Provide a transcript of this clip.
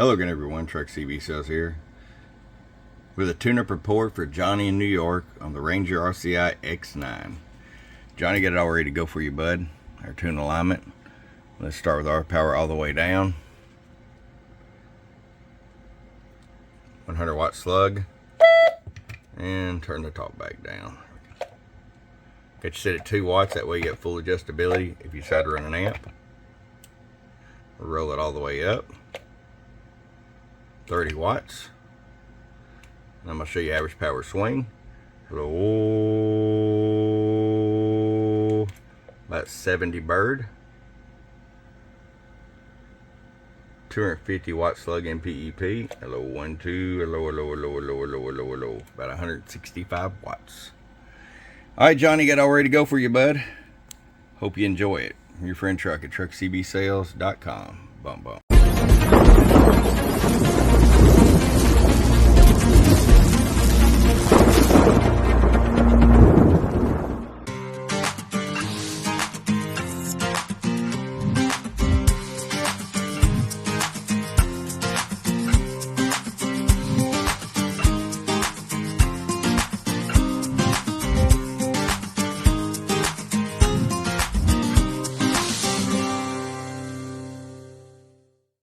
Hello again everyone, Truck CB Sales here with a tune-up report for Johnny in New York on the Ranger RCI X9. Johnny, got it all ready to go for you, bud. Our tune alignment. Let's start with our power all the way down. 100 watt slug. And turn the top back down. Get you set at 2 watts, that way you get full adjustability if you decide to run an amp. Roll it all the way up. 30 watts. And I'm going to show you average power swing. Hello, about 70 bird. 250 watt slug in PEP. Hello, 1, 2. Hello, hello, hello, hello, hello, hello, hello. About 165 watts. Alright, Johnny, got all ready to go for you, bud. Hope you enjoy it. Your friend Truck at truckcbsales.com. Bum bum.